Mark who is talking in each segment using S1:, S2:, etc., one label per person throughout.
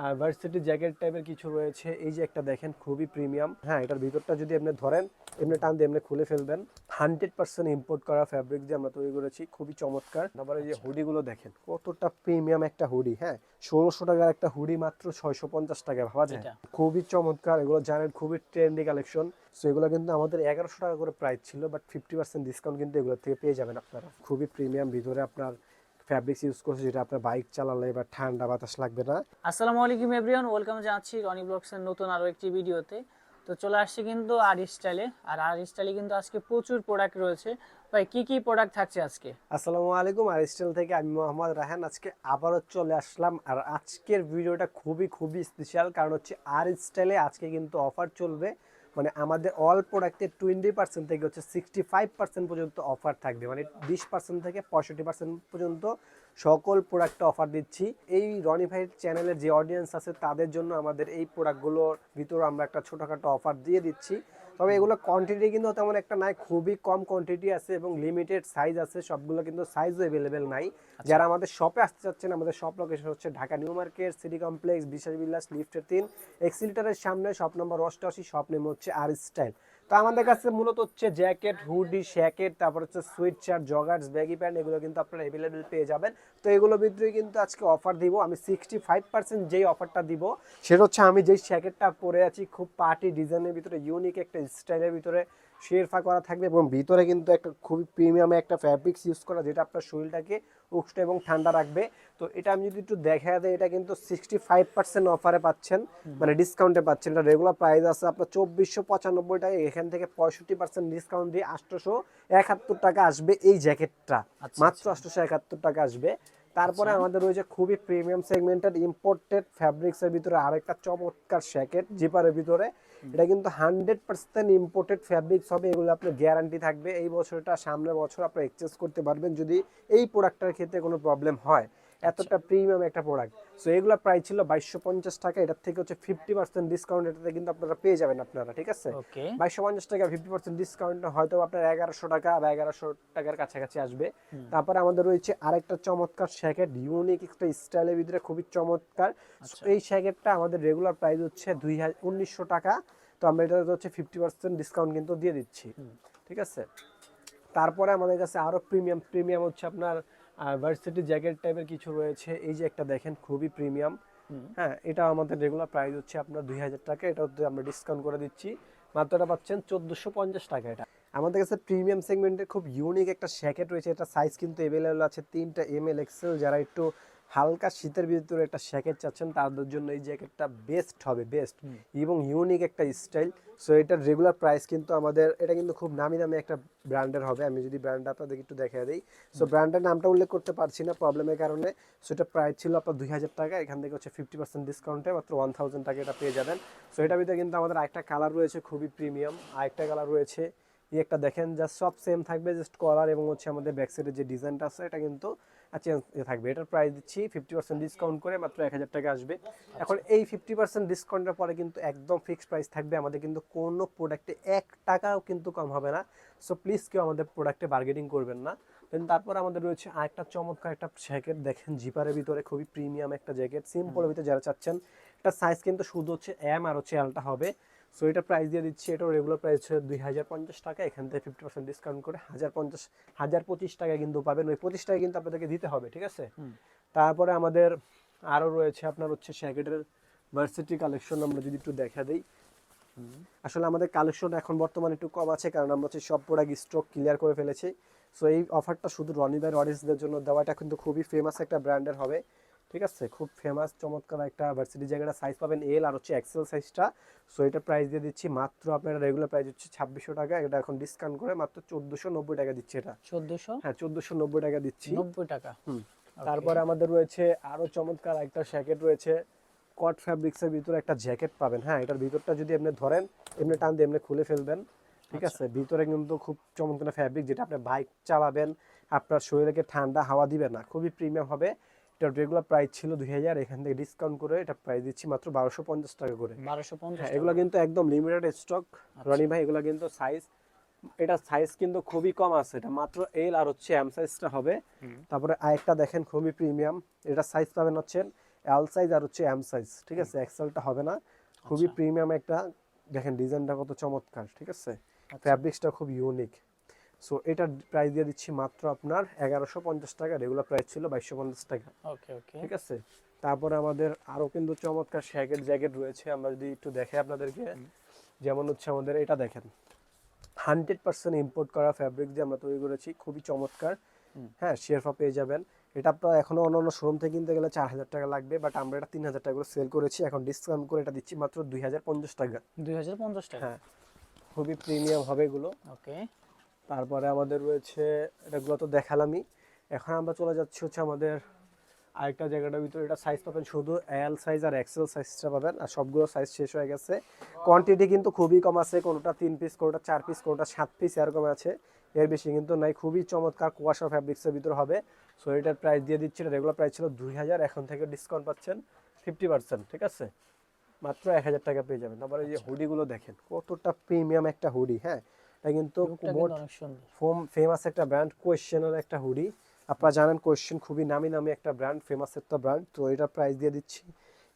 S1: আর varsity jacket টাইপের কিছু রয়েছে। এই যে একটা দেখেন খুবই প্রিমিয়াম, হ্যাঁ এটার ভিতরটা যদি আপনি ধরেন এমনি টান দিয়ে এমনি খুলে ফেলবেন। 100% ইম্পোর্ট করা ফ্যাব্রিক দিয়ে আমরা তৈরি করেছি, খুবই চমৎকার। তারপরে এই যে হুডি গুলো দেখেন কতটা প্রিমিয়াম একটা হুডি, হ্যাঁ 1600 টাকার একটা হুডি মাত্র 650 টাকা, ভাবা যায়? খুবই চমৎকার, এগুলো জানেন খুবই ট্রেন্ডি কালেকশন। সো এগুলো কিন্তু আমাদের 1100 টাকা করে প্রাইস ছিল, বাট 50% ডিসকাউন্ট কিন্তু এগুলো থেকে পেয়ে যাবেন আপনারা। খুবই প্রিমিয়াম, ভিতরে আপনার ফ্যাব্রিক্স ইউজ করছে যেটা আপনার বাইক চালালে বা ঠান্ডা বাতাস লাগবে না।
S2: আসসালামু আলাইকুম এভরিওয়ান, ওয়েলকাম জানাচ্ছি রনি ব্লগসের নতুন আরও একটি ভিডিওতে। তো চলে আসছে কিন্তু আর স্টাইলে, আর স্টাইলে কিন্তু আজকে প্রচুর প্রোডাক্ট রয়েছে। ভাই কি কি প্রোডাক্ট থাকছে আজকে?
S1: আসসালামু আলাইকুম, আর স্টাইল থেকে আমি মোহাম্মদ রাহান আজকে আবারও চলে আসলাম। আর আজকের ভিডিওটা খুবই খুবই স্পেশাল, কারণ হচ্ছে আর স্টাইলে আজকে কিন্তু অফার চলবে। মানে আমাদের অল প্রোডাক্টে 20% থেকে হচ্ছে 65% পর্যন্ত অফার থাকবে, মানে 20% থেকে 65% পর্যন্ত সকল প্রোডাক্টে অফার দিচ্ছি। এই রনি ভাইয়ের চ্যানেলের যে অডিয়েন্স আছে তাদের জন্য আমাদের এই প্রোডাক্টগুলোর ভিতরে আমরা একটা ছোটোখাটো অফার দিয়ে দিচ্ছি। তবে এগুলো কোয়ান্টিটি কিন্তু তেমন একটা নাই, খুবই কম কোয়ান্টিটি আছে এবং লিমিটেড সাইজ আছে, সবগুলো কিন্তু সাইজও অ্যাভেলেবেল নাই। যারা আমাদের শপে আসতে চাচ্ছেন, আমাদের শপ লোকেশন হচ্ছে Dhaka new market, city complex, বিশ্বাস বিলাস, লিফটের 3 এক্সিলেটরের সামনে, শপ নম্বর 88, শপ নেম হচ্ছে আর স্টাইল। তো আমাদের কাছে মূলত হচ্ছে জ্যাকেট, হুডি, শ্যাকেট, তারপর হচ্ছে sweet shirt, joggers, baggy pant, এগুলো কিন্তু আপনারা অ্যাভেলেবেল পেয়ে যাবেন। তো এগুলোর ভিতরে কিন্তু আজকে অফার দিব আমি। 65% যেই অফারটা দিব সেটা হচ্ছে, আমি যেই শ্যাকেটটা পরে আছি খুব পার্টি ডিজাইনের ভিতরে, ইউনিক একটা স্টাইলের ভিতরে শেরফা করা থাকবে এবং ভিতরে কিন্তু একটা খুবই প্রিমিয়াম একটা ফ্যাব্রিক্স ইউজ করা, যেটা আপনার শরীরটাকে উষ্ণ এবং ঠান্ডা রাখবে। তো এটা আমি যদি একটু দেখা দেয়, এটা কিন্তু 65% অফারে পাচ্ছেন, মানে ডিসকাউন্টে পাচ্ছেন। এটা রেগুলার প্রাইস আছে আপনার 2495 টাকা, এখান থেকে 65% ডিসকাউন্ট দিয়ে 871 টাকা আসবে এই জ্যাকেটটা, মাত্র 871 টাকা আসবে। তারপরে আমাদের রয়েছে খুবই প্রিমিয়াম সেগমেন্টের ইম্পোর্টেড ফ্যাব্রিক্সের ভিতরে আরেকটা চমৎকার শ্যাকেট জিপারের ভিতরে। এটা কিন্তু 100% ইম্পোর্টেড ফ্যাব্রিক্স হবে, এগুলো আপনার গ্যারান্টি থাকবে এই বছরটা, সামনের বছর আপনি এক্সচেঞ্জ করতে পারবেন যদি এই প্রোডাক্টটার ক্ষেত্রে কোনো প্রবলেম হয়। এতটা প্রিমিয়াম একটা প্রোডাক্ট। সো এগুলো প্রাইস ছিল 2250 টাকা, এটার থেকে হচ্ছে 50% ডিসকাউন্ট এটাতে কিন্তু আপনারা পেয়ে যাবেন আপনারা, ঠিক আছে?
S2: ওকে,
S1: 2250 টাকা 50% ডিসকাউন্ট হয়তো আপনার 1100 টাকা বা 1100 টাকার কাছাকাছি আসবে। তারপরে আমাদের রয়েছে আরেকটা চমৎকার শ্যাকেট, ইউনিক একটা স্টাইলের ভিতরে খুবই চমৎকার। এই শ্যাকেটটা আমাদের রেগুলার প্রাইস হচ্ছে 1900 টাকা। তো আমরা এটা হচ্ছে 50% ডিসকাউন্ট কিন্তু দিয়ে দিচ্ছি, ঠিক আছে? তারপরে আমাদের কাছে আরো প্রিমিয়াম প্রিমিয়াম হচ্ছে আপনার ভার্সিটি জ্যাকেট টাইপের কিছু রয়েছে। এই যে একটা দেখেন খুবই প্রিমিয়াম, হ্যাঁ এটা আমাদের রেগুলার প্রাইস হচ্ছে আপনার 2000 টাকা, এটা আমরা ডিসকাউন্ট করে দিচ্ছি, মাত্র এটা পাচ্ছেন 1450 টাকা। এটা আমাদের কাছে প্রিমিয়াম সেগমেন্টের খুব ইউনিক একটা শ্যাকেট রয়েছে, এটা সাইজ কিন্তু অ্যাভেলেবল আছে 3টা ML এক্সেল। যারা একটু হালকা শীতের ভিতরে একটা শ্যাকেট চাচ্ছেন তাদের জন্য এই জ্যাকেটটা বেস্ট হবে, বেস্ট এবং ইউনিক একটা স্টাইল। সো এটার রেগুলার প্রাইস কিন্তু আমাদের, এটা কিন্তু খুব নামি দামি একটা ব্র্যান্ডের হবে। আমি যদি ব্র্যান্ড আপনাদের একটু দেখিয়ে দিই, সো ব্র্যান্ডের নামটা উল্লেখ করতে পারছি না প্রবলেমের কারণে। সো এটা প্রাইস ছিল আপনার 2000 টাকা, এখান থেকে হচ্ছে 50% ডিসকাউন্টে মাত্র 1000 টাকা এটা পেয়ে যাবেন। সো এটার ভিতরে কিন্তু আমাদের আরেকটা কালার রয়েছে খুবই প্রিমিয়াম, আরেকটা কালার রয়েছে এই একটা দেখেন, জাস্ট সব সেম থাকবে, জাস্ট কলার এবং হচ্ছে আমাদের ব্যাক সাইডের যে ডিজাইনটা আছে এটা কিন্তু চেঞ্জ থাকবে। এটার প্রাইস দিচ্ছি 50% ডিসকাউন্ট করে মাত্র 1000 টাকা আসবে। এখন এই 50% ডিসকাউন্টের পরে কিন্তু একদম ফিক্সড প্রাইস থাকবে আমাদের, কিন্তু কোনো প্রোডাক্টে 1 টাকাও কিন্তু কম হবে না। সো প্লিজ কেউ আমাদের প্রোডাক্টে বার্গেনিং করবেন না। দেন তারপর আমাদের রয়েছে আরেকটা চমৎকার একটা জ্যাকেট দেখেন, জিপারের ভিতরে খুবই প্রিমিয়াম একটা জ্যাকেট, সিম্পলের ভিতরে যারা চাচ্ছেন। এটা সাইজ কিন্তু শুধু হচ্ছে এম আর হচ্ছে এলটা হবে। সো এটা প্রাইস দিয়ে দিচ্ছি, এটাও রেগুলার প্রাইস হচ্ছে 2050 টাকা, এখান থেকে 50% ডিসকাউন্ট করে 1025 টাকা কিন্তু পাবেন। ওই 25 টাকা কিন্তু আপনাদেরকে দিতে হবে, ঠিক আছে? তারপরে আমাদের আরও রয়েছে আপনার হচ্ছে শ্যাকেটের ভার্সিটি কালেকশন, আমরা যদি একটু দেখা দিই। আসলে আমাদের কালেকশন এখন বর্তমানে একটু কম আছে, কারণ আমরা হচ্ছে সব প্রোডাক্ট স্টক ক্লিয়ার করে ফেলেছি। সো এই অফারটা শুধু রনি ভাইয়ের অডিয়েন্সদের জন্য দেওয়াটা কিন্তু খুবই ফেমাস একটা ব্র্যান্ডের হবে, ঠিক আছে? খুব ফেমাস চমৎকার একটা ভার্সিটি জ্যাকেটের সাইজ পাবেন এল আর হচ্ছে এক্সেল সাইজটা। সো এটা প্রাইস দিয়ে দিচ্ছি মাত্র, আপনার রেগুলার প্রাইস হচ্ছে 2600 টাকা, এটা এখন ডিসকাউন্ট করে মাত্র 1490 টাকা দিচ্ছি এটা।
S2: 1490
S1: হ্যাঁ 1490 টাকা দিচ্ছি।
S2: টাকা।
S1: তারপরে আমাদের রয়েছে আরো চমৎকার একটা শ্যাকেট রয়েছে, কট ফ্যাব্রিক্সের ভিতরে একটা জ্যাকেট পাবেন। হ্যাঁ এটার ভিতরটা যদি আপনি ধরেন এমনি টান দিয়ে এমনি খুলে ফেলবেন, ঠিক আছে? ভিতরে কিন্তু খুব চমৎকার ফ্যাব্রিক, যেটা আপনি বাইক চালাবেন আপনার শরীরকে ঠান্ডা হাওয়া দিবে না, খুবই প্রিমিয়াম হবে। এটার রেগুলার প্রাইস ছিল 2000, এখান থেকে ডিসকাউন্ট করে এটা প্রাইস দিচ্ছি মাত্র 1250 টাকা করে।
S2: 1250
S1: হ্যাঁ
S2: টাকা।
S1: এগুলো কিন্তু একদম লিমিটেড স্টক রনি ভাই, এগুলো কিন্তু সাইজ, এটা সাইজ কিন্তু খুবই কম আছে, এটা মাত্র এল আর হচ্ছে এম সাইজটা হবে। তারপরে আরেকটা দেখেন খুবই প্রিমিয়াম, এটা সাইজ পাবেন হচ্ছে এল সাইজ আর হচ্ছে এম সাইজ, ঠিক আছে, এক্সেলটা হবে না। খুবই প্রিমিয়াম একটা, দেখেন ডিজাইনটা কত চমৎকার, ঠিক আছে, ফ্যাব্রিক্সটা খুব ইউনিক। সো এটার প্রাইস দিয়ে দিচ্ছি মাত্র আপনার 1150 টাকা, রেগুলার প্রাইস ছিল 2250 টাকা।
S2: ওকে ওকে।
S1: ঠিক আছে, তারপরে আমাদের আরো কিন্তু চমৎকার জ্যাকেট রয়েছে, আমরা যদি একটু দেখাই আপনাদেরকে। যেমন হচ্ছে আমাদের এটা দেখেন, 100% ইম্পোর্ট করা ফ্যাব্রিক দিয়ে আমরা তৈরি করেছি, খুবই চমৎকার। হ্যাঁ, শেরফা পেয়ে যাবেন। এটা আপনার এখনো অন্যান্য শোরুম থেকে কিনতে গেলে 4000 টাকা লাগবে, বাট আমরা এটা 3000 টাকা করে সেল করেছি। এখন ডিসকাউন্ট করে এটা দিচ্ছি মাত্র 2050 টাকা।
S2: 2050 টাকা।
S1: হ্যাঁ, খুবই প্রিমিয়াম হবে এগুলো।
S2: ওকে।
S1: তারপরে আমাদের রয়েছে, এটাগুলো তো দেখালামই। এখন আমরা চলে যাচ্ছি হচ্ছে আমাদের আরেকটা জায়গাটার ভিতরে। এটা সাইজ পাবেন শুধু এল সাইজ আর এক্সেল সাইজটা পাবেন, আর সবগুলো সাইজ শেষ হয়ে গেছে। কোয়ান্টিটি কিন্তু খুবই কম আছে, কোনোটা 3 পিস, কোনোটা 4 পিস, কোনোটা 7 পিস এরকম আছে, এর বেশি কিন্তু নাই। খুবই চমৎকার কুয়াশা ফ্যাব্রিক্সের ভিতরে হবে। সো এটার প্রাইস দিয়ে দিচ্ছি, রেগুলার প্রাইস ছিল 2000, এখন থেকে ডিসকাউন্ট পাচ্ছেন 50%, ঠিক আছে, মাত্র 1000 টাকা পেয়ে যাবেন। তারপরে এই যে হুডিগুলো দেখেন কতটা প্রিমিয়াম একটা হুডি। হ্যাঁ, এটা কিন্তু
S2: অনেক সুন্দর।
S1: ফেমাস একটা ব্র্যান্ড, কোয়েশ্চেনের একটা হুডি। আপনারা জানেন কোয়েশ্চেন খুবই নামি নামি একটা ব্র্যান্ড, ফেমাস একটা ব্র্যান্ড। তো এটা প্রাইস দিয়ে দিচ্ছি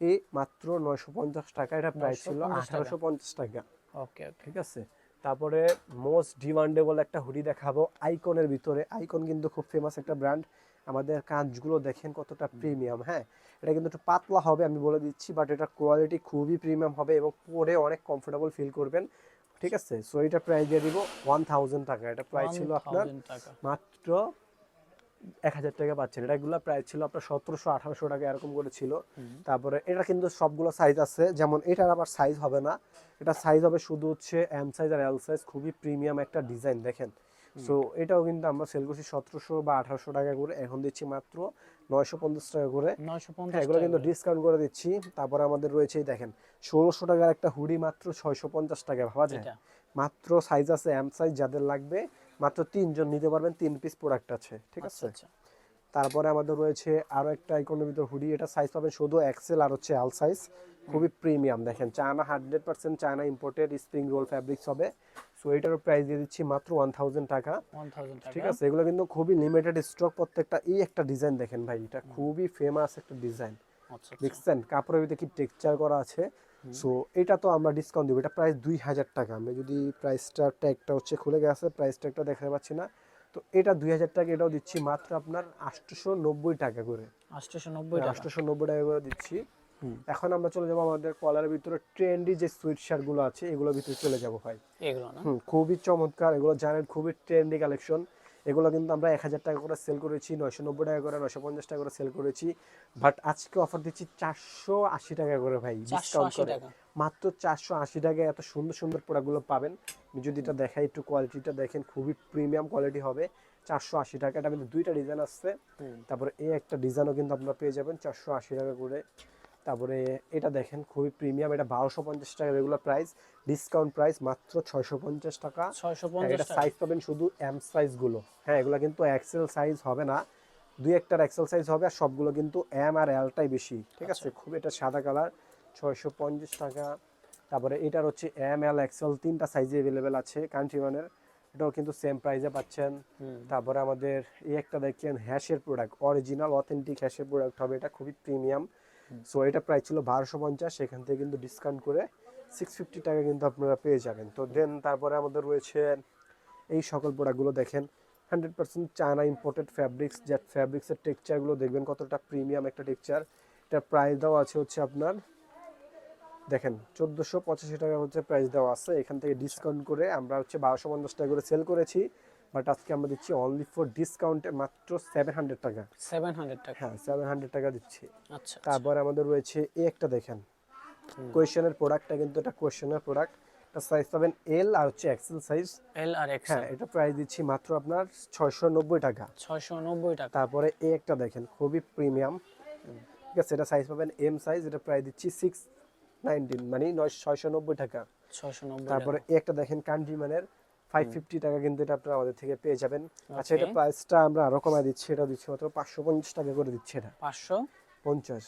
S1: এই মাত্র 950 টাকা। এটা প্রাইস ছিল 1850 টাকা।
S2: ওকে ওকে।
S1: ঠিক আছে, তারপরে মোস্ট ডিমান্ডেবল একটা হুডি দেখাবো আইকনের ভিতরে। আইকন কিন্তু খুব ফেমাস একটা ব্র্যান্ড। আমাদের কাঁচগুলো দেখেন কতটা প্রিমিয়াম। হ্যাঁ, এটা কিন্তু একটু পাতলা হবে আমি বলে দিচ্ছি, বাট এটা কোয়ালিটি খুবই প্রিমিয়াম হবে এবং পরে অনেক কমফোর্টেবল ফিল করবেন। ঠিক আছে, সো এটা প্রাইস দিয়ে দিব 1000 টাকা। এটা প্রাইস ছিল আপনার মাত্র 1000 টাকা পাচ্ছেন। এটাগুলো প্রাইস ছিল আপনার 1700-1800 টাকা এরকম করে ছিল। তারপরে এটা কিন্তু সবগুলো সাইজ আছে, যেমন এটার আবার সাইজ হবে না, এটা সাইজ হবে শুধু হচ্ছে এম সাইজ আর এল সাইজ। খুবই প্রিমিয়াম একটা ডিজাইন দেখেন। সো এটাও কিন্তু আমরা সেল করছি 1700 বা 1800 টাকা করে, এখন দিচ্ছি মাত্র 950 টাকা করে। হ্যাঁ, এগুলো কিন্তু ডিসকাউন্ট করে দিচ্ছি। তারপরে আমাদের রয়েছে দেখেন 1600 টাকার একটা হুডি মাত্র 650 টাকা, ভাবা যায়। মাত্র সাইজ আছে এম সাইজ, যাদের লাগবে মাত্র 3 জন নিতে পারবেন, 3 পিস প্রোডাক্ট আছে, ঠিক আছে। তারপরে আমাদের রয়েছে আরো একটা আইকনের ভিতর হুডি, এটা সাইজ পাবেন শুধু এক্সেল আর হচ্ছে এল সাইজ। খুবই প্রিমিয়াম দেখেন, China 100% China imported spring roll fabrics হবে। সো এটারও প্রাইস দিয়ে দিচ্ছি মাত্র 1000 টাকা। ঠিক আছে, এগুলো কিন্তু খুবই লিমিটেড স্টক প্রত্যেকটা। এই একটা ডিজাইন দেখেন ভাই, এটা খুবই ফেমাস একটা ডিজাইন, দেখছেন কাপড়ের ভিতরে কি টেক্সচার করা আছে। সো এটা তো আমরা ডিসকাউন্ট দিব, এটা প্রাইস 2000 টাকা। আমি যদি প্রাইসটা ট্যাগটা হচ্ছে খুলে গেছে, প্রাইস ট্যাগটা দেখাতে পাচ্ছি না। তো এটা 2000 টাকা, এটাও দিচ্ছি মাত্র আপনার 890 টাকা করে। 890 টাকা করে দিচ্ছি। এখন আমরা চলে যাবো আমাদের কলারের ভিতরে ট্রেন্ডি যে সুইট শার্ট গুলো আছে, এগুলোর ভিতরে চলে যাবো ভাই।
S2: এগুলো না,
S1: খুবই চমৎকার, এগুলো জানেন খুবই ট্রেন্ডি কালেকশন। এগুলো কিন্তু আমরা 1000 টাকা করে সেল করেছি, 990 টাকা করে, 950 টাকা করে সেল করেছি। বাট আজকে অফার দিচ্ছি 480 টাকা করে ভাই, ডিসকাউন্ট করে মাত্র 480 টাকায় এত সুন্দর সুন্দর প্রোডাক্টগুলো পাবেন। আমি যদি এটা দেখাই, একটু কোয়ালিটিটা দেখেন, খুবই প্রিমিয়াম কোয়ালিটি হবে। 480 টাকা, এটা কিন্তু দুইটা ডিজাইন আসছে। তারপরে এই একটা ডিজাইনও কিন্তু আপনারা পেয়ে যাবেন 480 টাকা করে। তারপরে এটা দেখেন খুবই প্রিমিয়াম, এটা 1250 টাকা রেগুলার প্রাইস, ডিসকাউন্ট প্রাইস মাত্র 650 টাকা। এটা সাইজ পাবেন শুধু এম সাইজ গুলো। হ্যাঁ, এগুলো কিন্তু এক্সেল সাইজ হবে না, দুই একটার এক্সেল সাইজ হবে, আর সবগুলো কিন্তু এম আর এলটাই বেশি। ঠিক আছে, খুব এটা সাদা কালার, 650 টাকা। তারপরে এটার হচ্ছে এম এল এক্সেল তিনটা সাইজে অ্যাভেলেবেল আছে কান্ট্রি ওয়ানের, এটাও কিন্তু সেম প্রাইসে পাচ্ছেন। তারপরে আমাদের এই একটা দেখেন হ্যাশের প্রোডাক্ট, অরিজিনাল অথেন্টিক হ্যাশের প্রোডাক্ট হবে, এটা খুবই প্রিমিয়াম। সো এটা প্রাইস ছিল 1250, সেখান থেকে কিন্তু ডিসকাউন্ট করে 650 টাকা কিন্তু আপনারা পেয়ে যাবেন। তো দেন তারপরে আমাদের রয়েছে এই সকল প্রোডাক্টগুলো দেখেন, 100% চায়না ইম্পোর্টেড ফ্যাব্রিক্স, যে ফ্যাব্রিক্সের টেক্সচারগুলো দেখবেন কতটা প্রিমিয়াম একটা টেক্সচার। এটার প্রাইস দেওয়া আছে হচ্ছে আপনার দেখেন 1485 টাকা হচ্ছে প্রাইস দেওয়া আছে, এখান থেকে ডিসকাউন্ট করে আমরা হচ্ছে 1250 টাকা করে সেল করেছি। বাট আজকে আমরা দিচ্ছি অনলি ফর ডিসকাউন্টে মাত্র 700 টাকা।
S2: 700 টাকা,
S1: হ্যাঁ 700 টাকা দিচ্ছি।
S2: আচ্ছা,
S1: তারপর আমাদের রয়েছে এই একটা দেখেন কোয়েশ্চেনের প্রোডাক্টটা, কিন্তু এটা কোয়েশ্চেনের প্রোডাক্ট, এটা সাইজ পাবেন এল আর হচ্ছে এক্সেল সাইজ।
S2: এল আর এক্সেল।
S1: হ্যাঁ, এটা প্রাইস দিচ্ছি মাত্র আপনার 690 টাকা।
S2: 690 টাকা।
S1: তারপরে এই একটা দেখেন খুবই প্রিমিয়াম, ঠিক আছে, এটা সাইজ পাবেন এম সাইজ, এটা প্রাইস দিচ্ছি 619, মানে 690 টাকা।
S2: 690।
S1: তারপরে এই একটা দেখেন কান্ট্রি মানের 550 টাকা, কিন্তু এটা আপনারা আমাদের থেকে পেয়ে যাবেন। আচ্ছা, এটা প্রাইসটা আমরা আরো কমায় দিচ্ছি, এটা দিচ্ছি মাত্র 550 টাকা করে দিচ্ছি, এটা 550।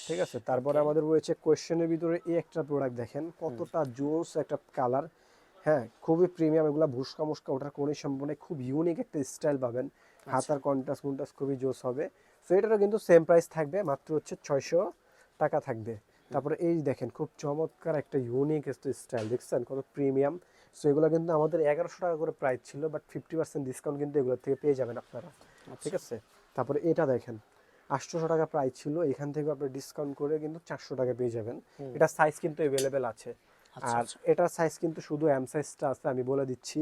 S1: ঠিক আছে, তারপরে আমাদের রয়েছে কোয়েশ্চেনের ভিতরে এই একটা প্রোডাক্ট দেখেন কতটা জোস একটা কালার। হ্যাঁ, খুবই প্রিমিয়াম, এগুলা ভুসকা মুসকা ওঠার কোনো সম্ভাবনা নেই, খুব ইউনিক একটা স্টাইল পাবেন। হাতার কন্ট্রাস্ট খুবই জোস হবে। সো এটারও কিন্তু সেম প্রাইস থাকবে, মাত্র হচ্ছে 600 টাকা থাকবে। তারপরে এই দেখেন খুব চমৎকার একটা ইউনিক স্টাইল, দেখছেন কত প্রিমিয়াম। সো এগুলো কিন্তু আমাদের 1100 টাকা করে প্রাইস ছিল, বাট 50% ডিসকাউন্ট কিন্তু এগুলো থেকে পেয়ে যাবেন আপনারা, ঠিক আছে। তারপরে এটা দেখেন 800 টাকা প্রাইস ছিল, এখান থেকে আপনি ডিসকাউন্ট করে কিন্তু 400 টাকা পেয়ে যাবেন। এটা সাইজ কিন্তু অ্যাভেলেবেল আছে। আর এটার সাইজ কিন্তু শুধু এম সাইজটা আছে, আমি বলে দিচ্ছি।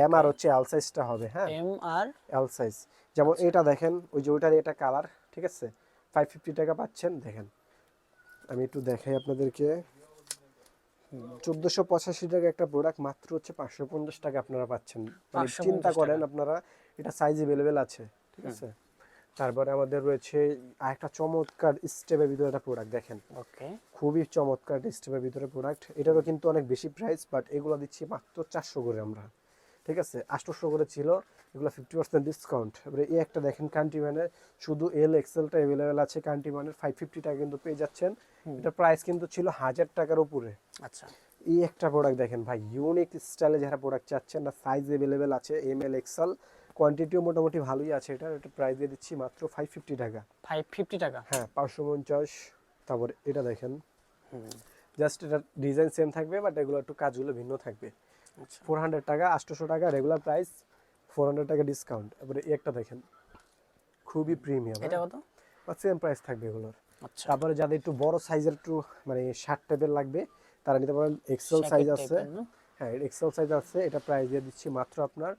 S1: এম আর হচ্ছে এল সাইজটা হবে, হ্যাঁ
S2: এম আর
S1: এল সাইজ। যেমন এটা দেখেন, ওই যে ওইটার এটা কালার, ঠিক আছে, 550 টাকা পাচ্ছেন। দেখেন আমি একটু দেখাই আপনাদেরকে, 1485 টাকা একটা প্রোডাক্ট মাত্র হচ্ছে 550 টাকা আপনারা পাচ্ছেন। মানে
S2: 550
S1: চিন্তা করেন
S2: টাকা।
S1: আপনারা, এটা সাইজ অ্যাভেলেবেল আছে, ঠিক আছে। তারপরে আমাদের রয়েছে আরেকটা চমৎকার স্টেপের ভিতরে একটা প্রোডাক্ট, দেখেন
S2: ওকে,
S1: খুবই চমৎকার স্টেপের ভিতরে প্রোডাক্ট। এটারও কিন্তু অনেক বেশি প্রাইস, বাট এগুলো দিচ্ছি মাত্র 400 করে আমরা, ঠিক আছে। 800 করে ছিল, এগুলো 50% ডিসকাউন্ট। এবারে এই একটা দেখেন কান্ট্রিম্যানের, শুধু এল এক্সেলটা অ্যাভেলেবেল আছে কান্ট্রিম্যানের, 550 টাকা কিন্তু পেয়ে যাচ্ছেন। এটা প্রাইস কিন্তু ছিল 1000 টাকার উপরে।
S2: আচ্ছা,
S1: এই একটা প্রোডাক্ট দেখেন ভাই, ইউনিক স্টাইলে যারা প্রোডাক্ট চাচ্ছেন না, সাইজ অ্যাভেলেবেল আছে এম এল এক্সেল, কোয়ান্টিটিও মোটামুটি ভালোই আছে। এটা প্রাইস দিয়ে দিচ্ছি মাত্র 550 টাকা।
S2: 550 টাকা।
S1: হ্যাঁ 550। তারপর এটা দেখেন, জাস্ট এটা ডিজাইন সেম থাকবে, বাট এগুলো একটু কাজগুলো ভিন্ন থাকবে।
S2: আচ্ছা,
S1: 400 টাকা, 800 টাকা রেগুলার প্রাইস, 400 টাকা ডিসকাউন্ট। এবারে এই একটা দেখেন খুবই প্রিমিয়াম,
S2: এটা কত?
S1: সেম প্রাইস থাকবে এগুলোর।
S2: আচ্ছা,
S1: তারপরে যাদের একটু বড় সাইজের, একটু মানে শার্ট টাইপের লাগবে, তারা নিতে পারেন। এক্সেল সাইজ
S2: জ্যাকেট
S1: আছে,
S2: টাইপের না?
S1: হ্যাঁ এক্সেল সাইজ আছে। এটা প্রাইস দিয়ে দিচ্ছি মাত্র আপনার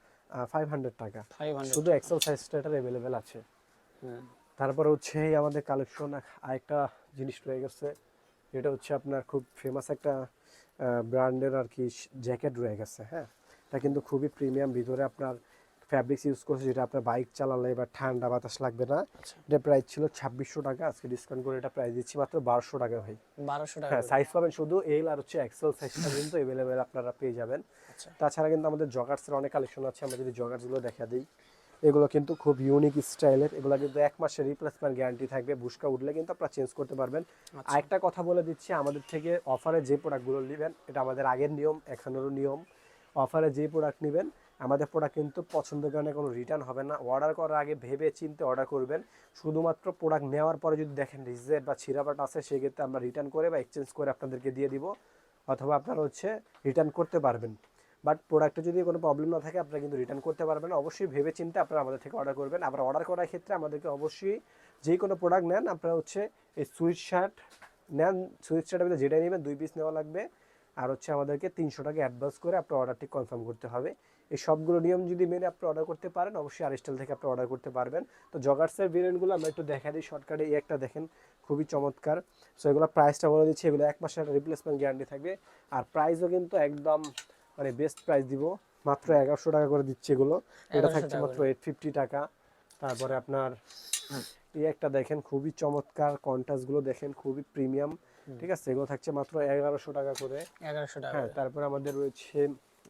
S1: 500 টাকা।
S2: 500
S1: শুধু এক্সেল সাইজটা এটার অ্যাভেলেবেল আছে। তারপর হচ্ছে এই আমাদের কালেকশন আরেকটা জিনিস রয়ে গেছে, যেটা হচ্ছে আপনার খুব ফেমাস একটা ব্র্যান্ডের আর কি জ্যাকেট রয়ে গেছে, হ্যাঁ। এটা কিন্তু খুবই প্রিমিয়াম, ভিতরে আপনার ফ্যাব্রিক্স ইউজ করছে, যেটা আপনার বাইক চালালে বা ঠান্ডা বাতাস লাগবে না। এটা প্রাইস ছিল 2600 টাকা, আজকে ডিসকাউন্ট করে এটা প্রাইস দিচ্ছি মাত্র 1200 টাকা ভাই।
S2: 1200 টাকা
S1: হ্যাঁ
S2: করে।
S1: সাইজ পাবেন শুধু এল আর হচ্ছে এক্সেল সাইজটা কিন্তু অ্যাভেলেবেল আপনারা পেয়ে যাবেন।
S2: আচ্ছা,
S1: তাছাড়া কিন্তু আমাদের জগার্সের অনেক কালেকশন আছে, আমরা যদি জগার্সগুলো দেখা দিই, এগুলো কিন্তু খুব ইউনিক স্টাইলের। এগুলো কিন্তু 1 মাসের রিপ্লেসমেন্ট গ্যারান্টি থাকবে, বুশকা উঠলে কিন্তু আপনারা চেঞ্জ করতে পারবেন। আরেকটা কথা বলে দিচ্ছি, আমাদের থেকে অফারে যে প্রোডাক্টগুলো নেবেন, এটা আমাদের আগের নিয়ম, এখনেরও নিয়ম, অফারে যে প্রোডাক্ট নেবেন আমাদের প্রোডাক্ট কিন্তু পছন্দের কারণে কোনো রিটার্ন হবে না। অর্ডার করার আগে ভেবে চিন্তে অর্ডার করবেন। শুধুমাত্র প্রোডাক্ট নেওয়ার পরে যদি দেখেন রিজেক্ট বা ছিঁড়াপাট আছে, সেক্ষেত্রে আমরা রিটার্ন করে বা এক্সচেঞ্জ করে আপনাদেরকে দিয়ে দিব, অথবা আপনারা হচ্ছে রিটার্ন করতে পারবেন। বাট প্রোডাক্টে যদি কোনো প্রবলেম না থাকে, আপনারা কিন্তু রিটার্ন করতে পারবেন। অবশ্যই ভেবে চিন্তে আপনারা আমাদের থেকে অর্ডার করবেন। আবার অর্ডার করার ক্ষেত্রে আমাদেরকে অবশ্যই যে কোনো প্রোডাক্ট নেন, আপনারা হচ্ছে এই সুইট শার্ট নেন, সুইট শার্টের ভিতরে যেটাই নেবেন 2 পিস নেওয়া লাগবে। আর হচ্ছে আমাদেরকে 300 টাকা অ্যাডভান্স করে আপনার অর্ডারটি কনফার্ম করতে হবে। এই সবগুলো নিয়ম যদি মেনে আপনি অর্ডার করতে পারেন, অবশ্যই আরএসটেল থেকে আপনি অর্ডার করতে পারবেন। তো জগার্সের ভেরিয়েন্টগুলো আমরা একটু দেখা দিই শর্টকাটে। এই একটা দেখেন খুবই চমৎকার। সো এগুলো প্রাইসটা বলে দিচ্ছি, এগুলো 1 মাসের রিপ্লেসমেন্ট গ্যারান্টি থাকবে। আর প্রাইসও কিন্তু একদম মানে বেস্ট প্রাইস দিব, মাত্র 1100 টাকা করে দিচ্ছি এগুলো। এটা
S2: 1100
S1: থাকছে
S2: টাকা
S1: মাত্র
S2: করে।
S1: 850 টাকা। তারপরে আপনার এই একটা দেখেন খুবই চমৎকার, কন্ট্রাস্টগুলো দেখেন খুবই প্রিমিয়াম, ঠিক আছে। এগুলো থাকছে মাত্র 1100 টাকা করে।
S2: 1100 টাকা
S1: হ্যাঁ
S2: করে।
S1: তারপরে আমাদের রয়েছে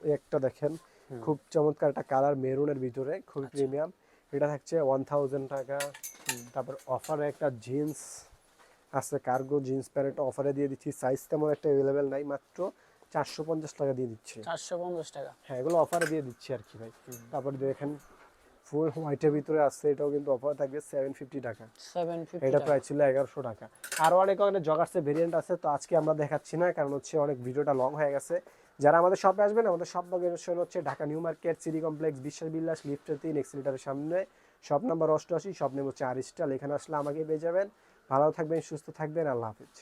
S1: এই একটা দেখেন খুব চমৎকার একটা কালার, মেরুনের ভিতরে খুবই প্রিমিয়াম। এটা থাকছে 1000 টাকা। তারপর অফারে একটা জিন্স আছে, কার্গো জিন্স প্যান্ট অফারে দিয়ে দিচ্ছি। সাইজ তেমন একটা অ্যাভেলেবেল নাই, মাত্র 450 টাকা দিয়ে দিচ্ছি।
S2: 450 টাকা।
S1: হ্যাঁ এগুলো অফারে দিয়ে দিচ্ছি আর কি ভাই। তারপর দেখেন ফুল হোয়াইটের ভিতরে আছে, এটাও কিন্তু অফার থাকবে 750 টাকা।
S2: 750
S1: এটা
S2: টাকা।
S1: প্রায় ছিল 1100 টাকা। আরও অনেক অনেক জগার্সের ভেরিয়েন্ট আছে, তো আজকে আমরা দেখাচ্ছি না, কারণ হচ্ছে অনেক ভিডিওটা লং হয়ে গেছে। যারা আমাদের শপে আসবেন, আমাদের শপ লোকেশন হচ্ছে Dhaka new market, city complex, বিশ্বাস বিলাস, লিফটের 3 এক্সিলেটারের সামনে, শপ নাম্বার 88, শপ নেম হচ্ছে আরএসটেল। এখানে আসলে আমাকে পেয়ে যাবেন। ভালো থাকবেন, সুস্থ থাকবেন, আল্লাহ হাফিজ।